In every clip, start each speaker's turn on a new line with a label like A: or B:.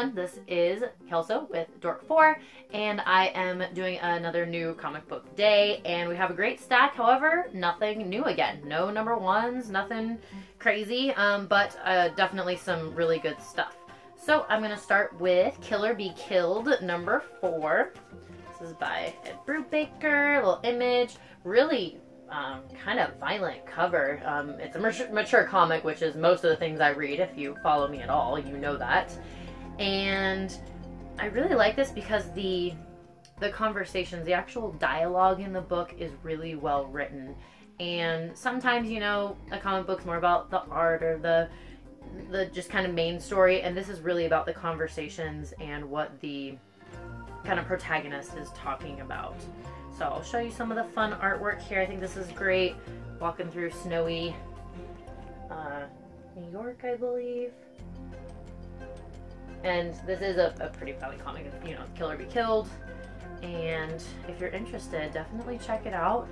A: everyone, this is Kelso with Dork 4, and I am doing another new comic book day, and we have a great stack. However, nothing new again. No number ones, nothing crazy, but definitely some really good stuff. So I'm going to start with Killer Be Killed number 4. This is by Ed Brubaker, a little image, really kind of violent cover. It's a mature comic, which is most of the things I read. If you follow me at all, you know that. And I really like this because the conversations, the actual dialogue in the book is really well written. And sometimes, you know, a comic book's more about the art or the just kind of main story, and this is really about the conversations and what the kind of protagonist is talking about. So I'll show you some of the fun artwork here. I think this is great. Walking through snowy New York, I believe. And this is a pretty violent comic, you know, Killer Be Killed. And if you're interested, definitely check it out.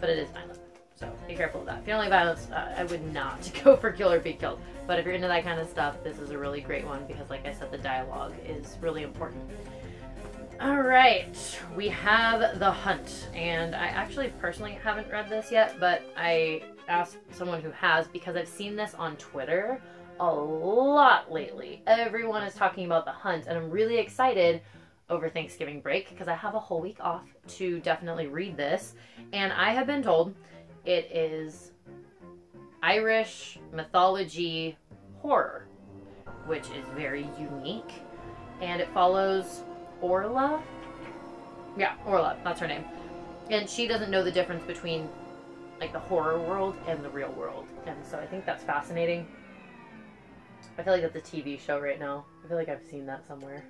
A: But it is violent, so be careful of that. If you don't like violence, I would not go for Killer Be Killed. But if you're into that kind of stuff, this is a really great one because, like I said, the dialogue is really important. Alright, we have The Hunt, and I actually personally haven't read this yet, but I asked someone who has because I've seen this on Twitter a lot lately. Everyone is talking about The Hunt, and I'm really excited over Thanksgiving break because I have a whole week off to definitely read this, and I have been told it is Irish mythology horror, which is very unique, and it follows Orla? Yeah, Orla, that's her name. And she doesn't know the difference between like the horror world and the real world. And so I think that's fascinating. I feel like that's a TV show right now. I feel like I've seen that somewhere.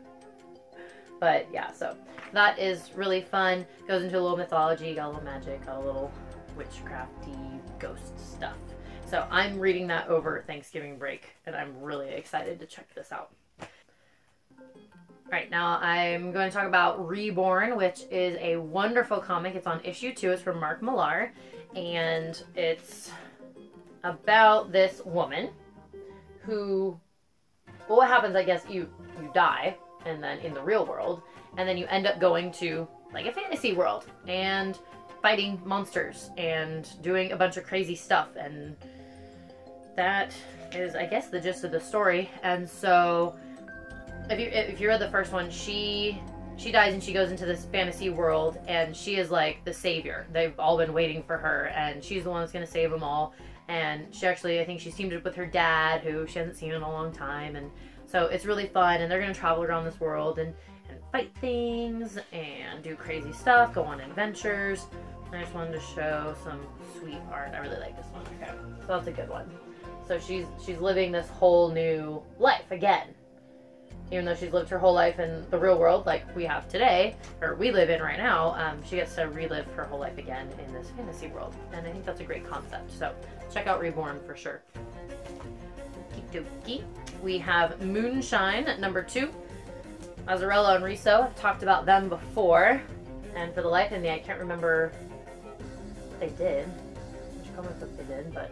A: But yeah, so that is really fun. Goes into a little mythology, got a little magic, got a little witchcrafty ghost stuff. So I'm reading that over Thanksgiving break, and I'm really excited to check this out. Alright, now I'm going to talk about Reborn, which is a wonderful comic. It's on issue 2. It's from Mark Millar, and it's about this woman who, well, what happens, I guess, you die, and then in the real world, and then you end up going to, like, a fantasy world, and fighting monsters, and doing a bunch of crazy stuff, and that is, I guess, the gist of the story. And so if you read the first one, she dies and she goes into this fantasy world, and she is like the savior. They've all been waiting for her, and she's the one that's going to save them all. And she actually, I think she's teamed up with her dad, who she hasn't seen in a long time, and so it's really fun, and they're going to travel around this world and fight things and do crazy stuff, go on adventures. I just wanted to show some sweet art. I really like this one. Okay, so that's a good one. So she's living this whole new life again. Even though she's lived her whole life in the real world like we have today, or we live in right now, she gets to relive her whole life again in this fantasy world. And I think that's a great concept. So check out Reborn for sure. Okie we have Moonshine, number 2. Azzarello and Riso, I've talked about them before. And for the life of me, I can't remember what they did. Which comic book they did, but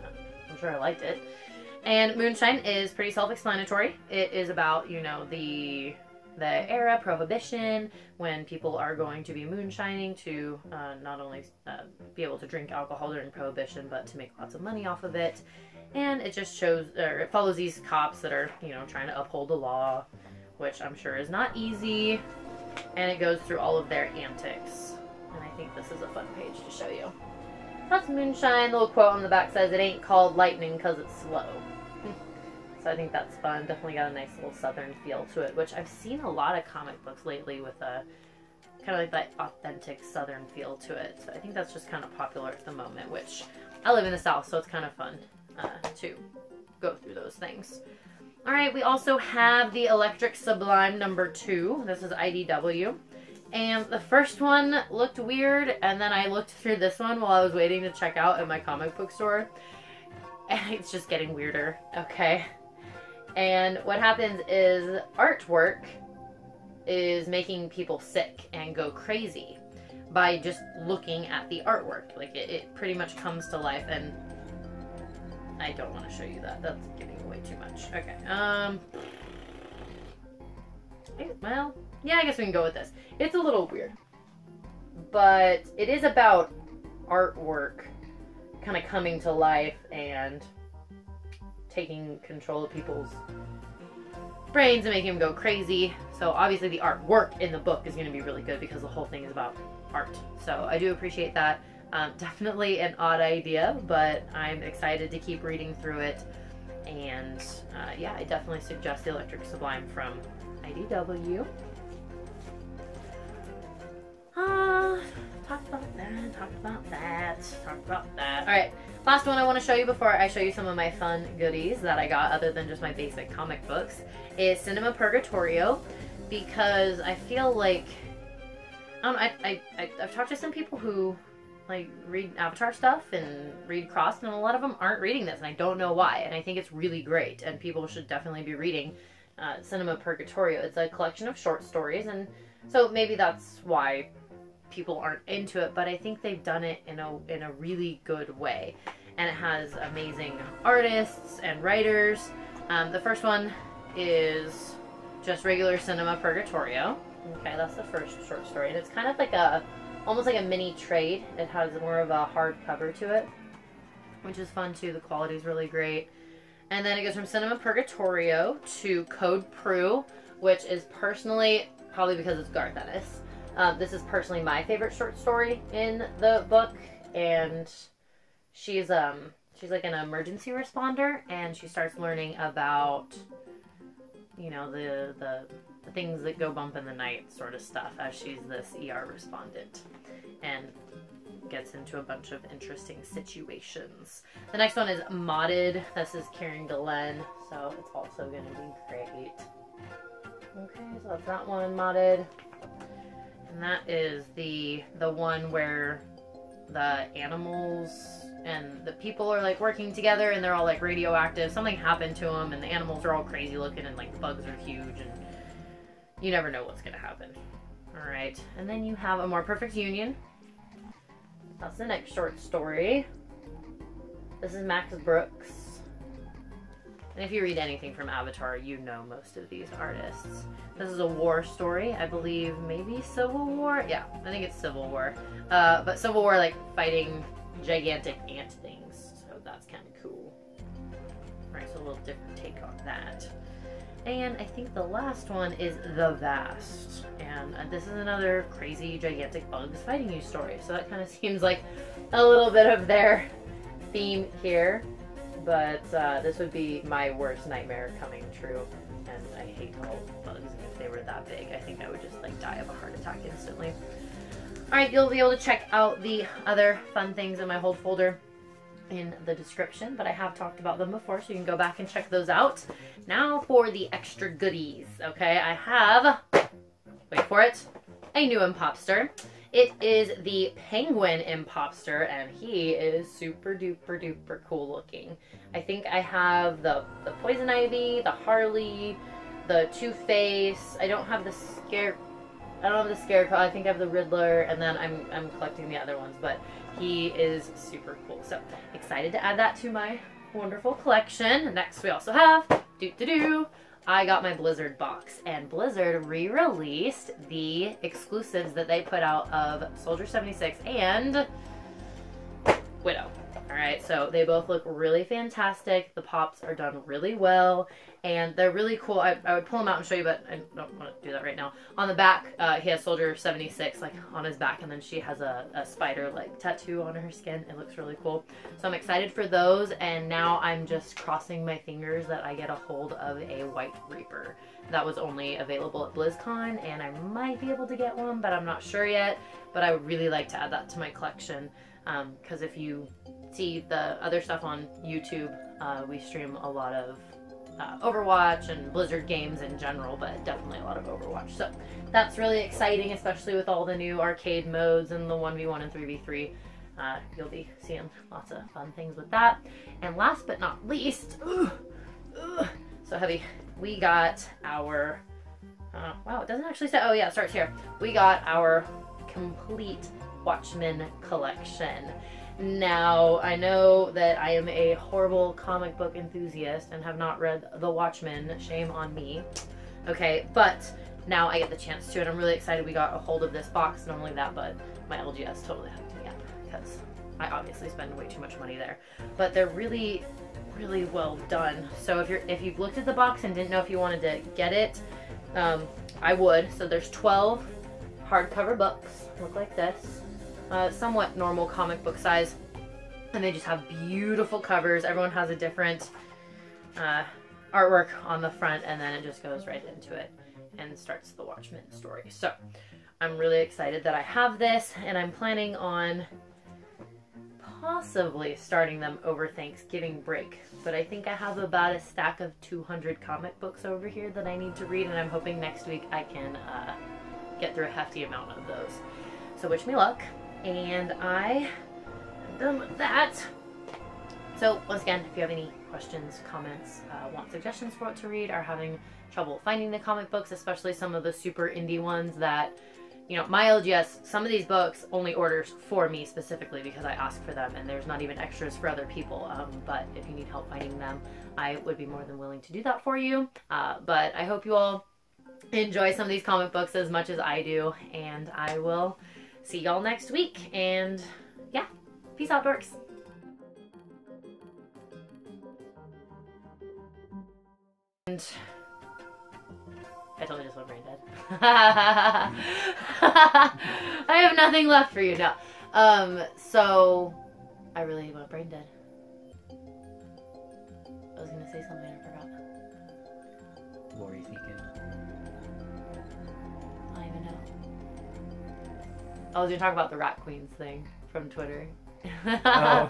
A: I'm sure I liked it. And Moonshine is pretty self-explanatory. It is about, you know, the era, Prohibition, when people are going to be moonshining to not only be able to drink alcohol during Prohibition, but to make lots of money off of it. And it just shows, or it follows these cops that are, you know, trying to uphold the law, which I'm sure is not easy. And it goes through all of their antics. And I think this is a fun page to show you. That's Moonshine. The little quote on the back says, "It ain't called lightning 'cause it's slow." So I think that's fun. Definitely got a nice little southern feel to it, which I've seen a lot of comic books lately with a kind of like that authentic southern feel to it. So I think that's just kind of popular at the moment, which I live in the South, so it's kind of fun to go through those things. Alright, we also have the Electric Sublime number 2. This is IDW. And the first one looked weird, and then I looked through this one while I was waiting to check out at my comic book store. And it's just getting weirder, okay? And what happens is artwork is making people sick and go crazy by just looking at the artwork. Like, it pretty much comes to life, and I don't want to show you that. That's giving away too much. Okay, well, yeah, I guess we can go with this. It's a little weird, but it is about artwork kind of coming to life and taking control of people's brains and making them go crazy. So obviously the artwork in the book is going to be really good because the whole thing is about art. So I do appreciate that. Definitely an odd idea, but I'm excited to keep reading through it. And yeah, I definitely suggest the Electric Sublime from IDW. Talked about that. Alright, last one I want to show you before I show you some of my fun goodies that I got other than just my basic comic books is Cinema Purgatorio, because I feel like, I've talked to some people who like read Avatar stuff and read Crossed, and a lot of them aren't reading this, and I don't know why, and I think it's really great, and people should definitely be reading Cinema Purgatorio. It's a collection of short stories, and so maybe that's why people aren't into it, but I think they've done it in a really good way, and it has amazing artists and writers. The first one is just regular Cinema Purgatorio. Okay, that's the first short story, and it's kind of like almost like a mini trade. It has more of a hard cover to it, which is fun too. The quality is really great. And then it goes from Cinema Purgatorio to Code Prue, which is personally, probably because it's Garth Ennis, this is personally my favorite short story in the book, and she's like an emergency responder, and she starts learning about, you know, the things that go bump in the night sort of stuff as she's this ER respondent, and gets into a bunch of interesting situations. The next one is Modded. This is Karen Gillen, so it's also going to be great. Okay, so that's that one, Modded. And that is the one where the animals and the people are like working together, and they're all like radioactive. Something happened to them, and the animals are all crazy looking, and like the bugs are huge, and you never know what's gonna happen. Alright, and then you have A More Perfect Union. That's the next short story. This is Max Brooks. And if you read anything from Avatar, you know most of these artists. This is a war story, I believe, maybe Civil War? Yeah, I think it's Civil War. But Civil War, like, fighting gigantic ant things, so that's kind of cool. Alright, so a little different take on that. And I think the last one is The Vast. And this is another crazy, gigantic bugs fighting you story. So that kind of seems like a little bit of their theme here. But this would be my worst nightmare coming true. And I hate all bugs. If they were that big, I think I would just like die of a heart attack instantly. Alright, you'll be able to check out the other fun things in my hold folder in the description, but I have talked about them before, so you can go back and check those out. Now for the extra goodies, okay? I have, wait for it, a new Impopster. It is the Penguin Impopster, and he is super duper duper cool looking. I think I have the Poison Ivy, the Harley, the Two-Face. I don't have the Scarecrow. I think I have the Riddler, and then I'm collecting the other ones, but he is super cool. So excited to add that to my wonderful collection. Next we also have I got my Blizzard box, and Blizzard re-released the exclusives that they put out of Soldier 76 and Widow. Alright, so they both look really fantastic. The pops are done really well, and they're really cool. I would pull them out and show you, but I don't want to do that right now. On the back, he has Soldier 76 like on his back, and then she has a spider like tattoo on her skin. It looks really cool. So I'm excited for those, and now I'm just crossing my fingers that I get a hold of a White Reaper. That was only available at BlizzCon, and I might be able to get one, but I'm not sure yet. But I would really like to add that to my collection, because if you see the other stuff on YouTube, we stream a lot of Overwatch and Blizzard games in general, but definitely a lot of Overwatch. So that's really exciting, especially with all the new arcade modes and the 1v1 and 3v3. You'll be seeing lots of fun things with that. And last but not least, so heavy, we got our, wow, it doesn't actually say, oh yeah, it starts here. We got our complete Watchmen collection. Now, I know that I am a horrible comic book enthusiast and have not read The Watchmen. Shame on me. Okay, but now I get the chance to, and I'm really excited we got a hold of this box. Not only that, but my LGS totally hooked me up because I obviously spend way too much money there. But they're really, really well done. So if you've looked at the box and didn't know if you wanted to get it, I would. So there's 12 hardcover books, look like this, somewhat normal comic book size, and they just have beautiful covers. Everyone has a different artwork on the front, and then it just goes right into it and starts the Watchmen story. So I'm really excited that I have this, and I'm planning on possibly starting them over Thanksgiving break. But I think I have about a stack of 200 comic books over here that I need to read, and I'm hoping next week I can get through a hefty amount of those. So wish me luck, and I am done with that. So once again, if you have any questions, comments, want suggestions for what to read, are having trouble finding the comic books, especially some of the super indie ones that, you know, my LGS, some of these books only orders for me specifically because I ask for them, and there's not even extras for other people. But if you need help finding them, I would be more than willing to do that for you. But I hope you all enjoy some of these comic books as much as I do, and I will see y'all next week. And yeah, peace out, dorks. And I totally just went brain dead. I have nothing left for you now. So I really went brain dead. I was gonna say something and I forgot.
B: What were you thinking?
A: I don't even know. I was gonna talk about the Rat Queens thing from Twitter.
B: Oh.